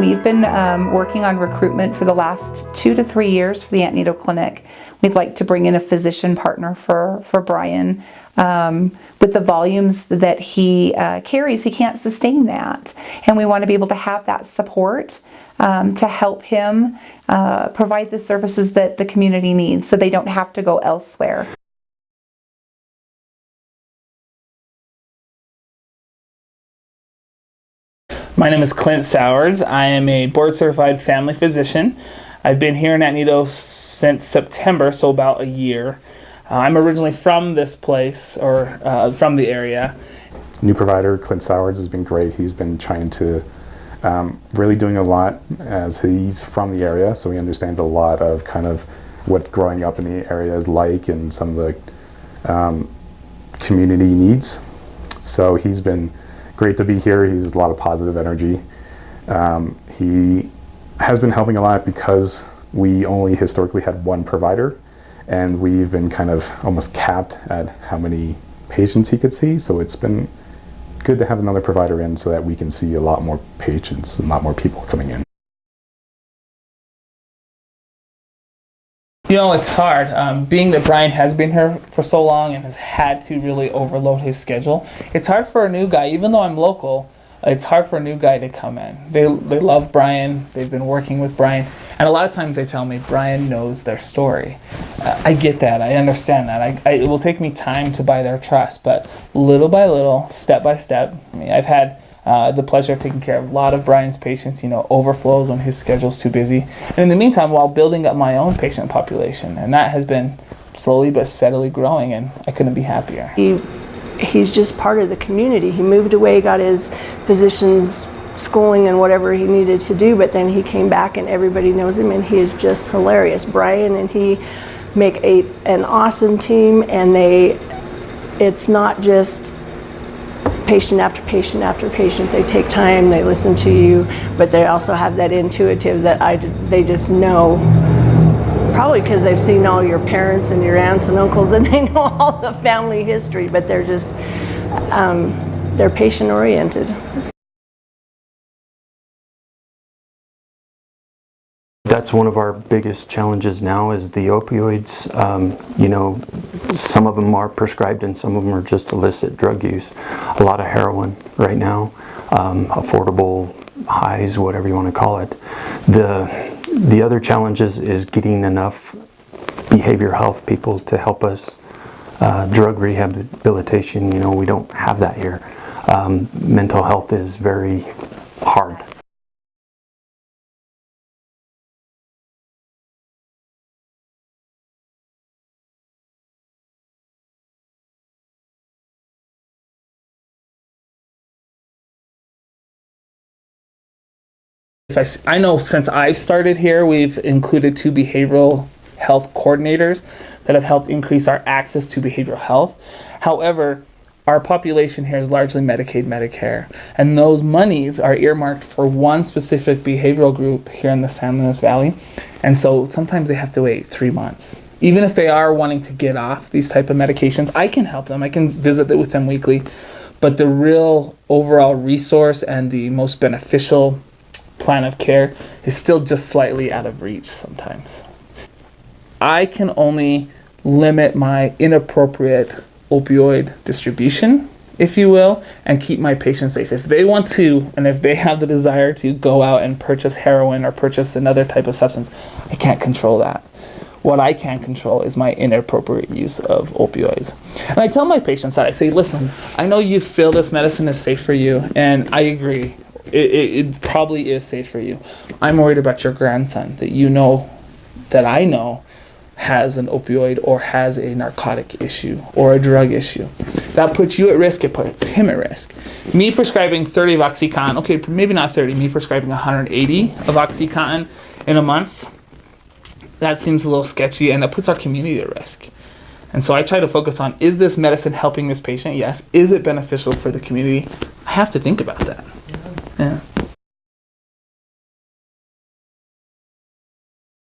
We've been working on recruitment for the last 2 to 3 years for the Antonito Clinic. We'd like to bring in a physician partner for Brian. With the volumes that he carries, he can't sustain that. And we want to be able to have that support to help him provide the services that the community needs so they don't have to go elsewhere. My name is Clint Sowers. I am a board-certified family physician. I've been here in Antonito since September, so about a year. I'm originally from this place, or from the area. New provider, Clint Sowers, has been great. He's been trying to really doing a lot as he's from the area, so he understands a lot of kind of what growing up in the area is like and some of the community needs. So he's been great to be here. He has a lot of positive energy. He has been helping a lot because we only historically had one provider, and we've been kind of almost capped at how many patients he could see. So it's been good to have another provider in so that we can see a lot more patients and a lot more people coming in. You know, it's hard. Being that Brian has been here for so long and has had to really overload his schedule, it's hard for a new guy, even though I'm local, it's hard for a new guy to come in. They love Brian, they've been working with Brian, and a lot of times they tell me Brian knows their story. I get that, I understand that. It will take me time to buy their trust, but little by little, step by step, I mean, I've had the pleasure of taking care of a lot of Brian's patients, overflows when his schedule's too busy. And in the meantime, while building up my own patient population, and that has been slowly but steadily growing, and I couldn't be happier. He's just part of the community. He moved away, got his physician's schooling and whatever he needed to do, but then he came back and everybody knows him, and he is just hilarious. Brian and he make an awesome team, and it's not just patient after patient after patient. They take time, they listen to you, but they also have that intuitive that they just know, probably because they've seen all your parents and your aunts and uncles and they know all the family history, but they're just, they're patient oriented. That's one of our biggest challenges now is the opioids. Some of them are prescribed and some of them are just illicit drug use. A lot of heroin right now, affordable highs, whatever you want to call it. The other challenges is getting enough behavioral health people to help us drug rehabilitation. We don't have that here. Mental health is very hard. I know since I started here, we've included 2 behavioral health coordinators that have helped increase our access to behavioral health. However, our population here is largely Medicaid, Medicare, and those monies are earmarked for one specific behavioral group here in the San Luis Valley, and so sometimes they have to wait 3 months. Even if they are wanting to get off these type of medications, I can help them. I can visit with them weekly, but the real overall resource and the most beneficial plan of care is still just slightly out of reach sometimes. I can only limit my inappropriate opioid distribution, if you will, and keep my patients safe. If they want to, and if they have the desire to go out and purchase heroin or purchase another type of substance, I can't control that. What I can control is my inappropriate use of opioids. And I tell my patients that, I say, listen, I know you feel this medicine is safe for you, and I agree. It probably is safe for you. I'm worried about your grandson that I know has an opioid or has a narcotic issue or a drug issue. That puts you at risk, it puts him at risk. Me prescribing 30 of OxyContin, okay, maybe not 30, me prescribing 180 of OxyContin in a month, that seems a little sketchy, and that puts our community at risk. And so I try to focus on, is this medicine helping this patient? Yes. Is it beneficial for the community? I have to think about that. Yeah.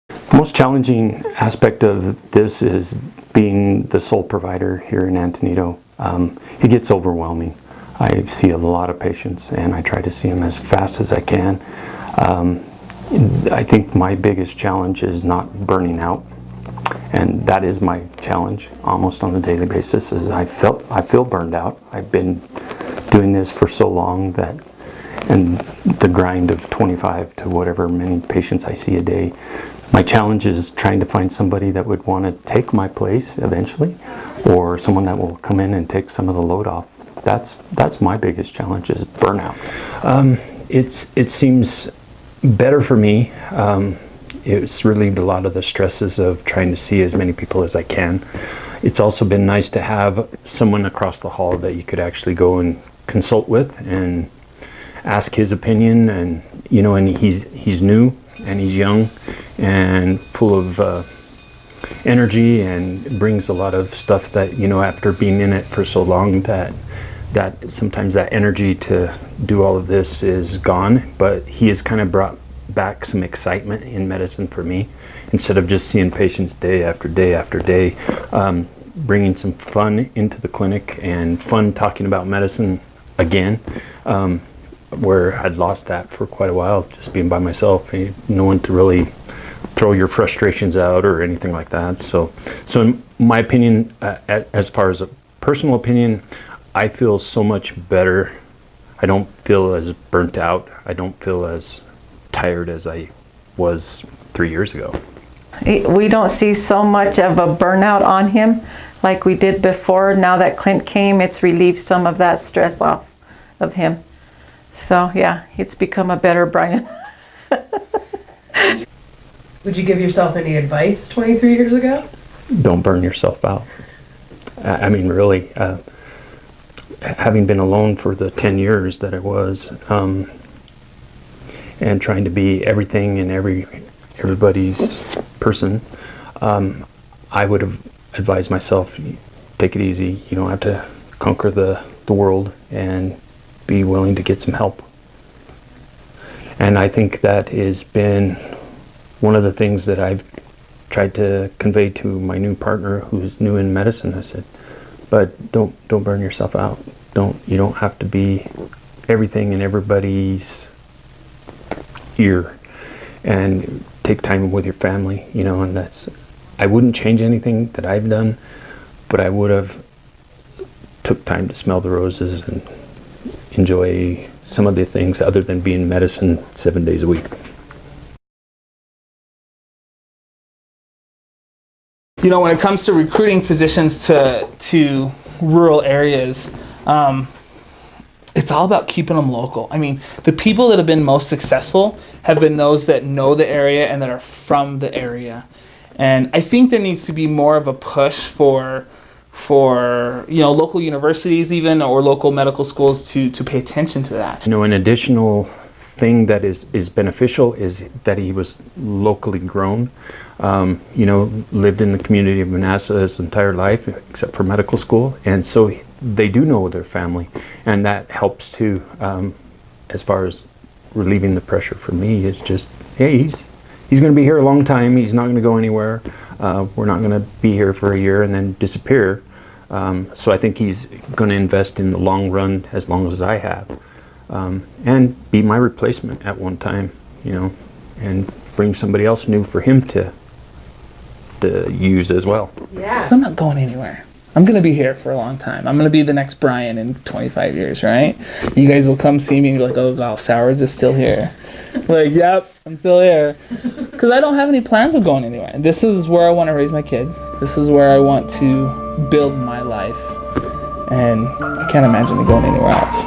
The most challenging aspect of this is being the sole provider here in Antonito. It gets overwhelming. I see a lot of patients and I try to see them as fast as I can. I think my biggest challenge is not burning out, and that is my challenge almost on a daily basis. Is I feel burned out. I've been doing this for so long that, and the grind of 25 to whatever many patients I see a day. My challenge is trying to find somebody that would want to take my place eventually, or someone that will come in and take some of the load off. That's my biggest challenge, is burnout. It seems better for me. It's relieved a lot of the stresses of trying to see as many people as I can. It's also been nice to have someone across the hall that you could actually go and consult with and ask his opinion, and and he's new and he's young and full of energy, and brings a lot of stuff that after being in it for so long that sometimes that energy to do all of this is gone. But he has kind of brought back some excitement in medicine for me, instead of just seeing patients day after day after day, bringing some fun into the clinic and fun talking about medicine again, where I'd lost that for quite a while, just being by myself, no one to really throw your frustrations out or anything like that. So in my opinion, as far as a personal opinion, I feel so much better. I don't feel as burnt out. I don't feel as tired as I was 3 years ago. We don't see so much of a burnout on him like we did before. Now that Clint came, it's relieved some of that stress off of him. So yeah, it's become a better Brian. Would you give yourself any advice 23 years ago? Don't burn yourself out. I mean, really, having been alone for the 10 years that I was, and trying to be everything and everybody's person, I would have advised myself, take it easy. You don't have to conquer the world, and be willing to get some help. And I think that has been one of the things that I've tried to convey to my new partner, who's new in medicine. I said, but don't burn yourself out. You don't have to be everything in everybody's ear, and take time with your family, and I wouldn't change anything that I've done, but I would have took time to smell the roses and enjoy some of the things other than being in medicine 7 days a week. When it comes to recruiting physicians to rural areas, it's all about keeping them local. I mean, the people that have been most successful have been those that know the area and that are from the area. And I think there needs to be more of a push for local universities even, or local medical schools to pay attention to that. An additional thing that is beneficial is that he was locally grown. Lived in the community of Manassas his entire life, except for medical school, and so they do know their family, and that helps too. As far as relieving the pressure for me, is just, hey, he's going to be here a long time. He's not going to go anywhere. We're not going to be here for a year and then disappear. So I think he's going to invest in the long run as long as I have, and be my replacement at one time, and bring somebody else new for him to use as well. Yeah. I'm not going anywhere. I'm going to be here for a long time. I'm going to be the next Brian in 25 years, right? You guys will come see me and be like, oh, God, Sowards is still here. Like, yep, I'm still here. Because I don't have any plans of going anywhere. This is where I want to raise my kids. This is where I want to build my life. And I can't imagine me going anywhere else.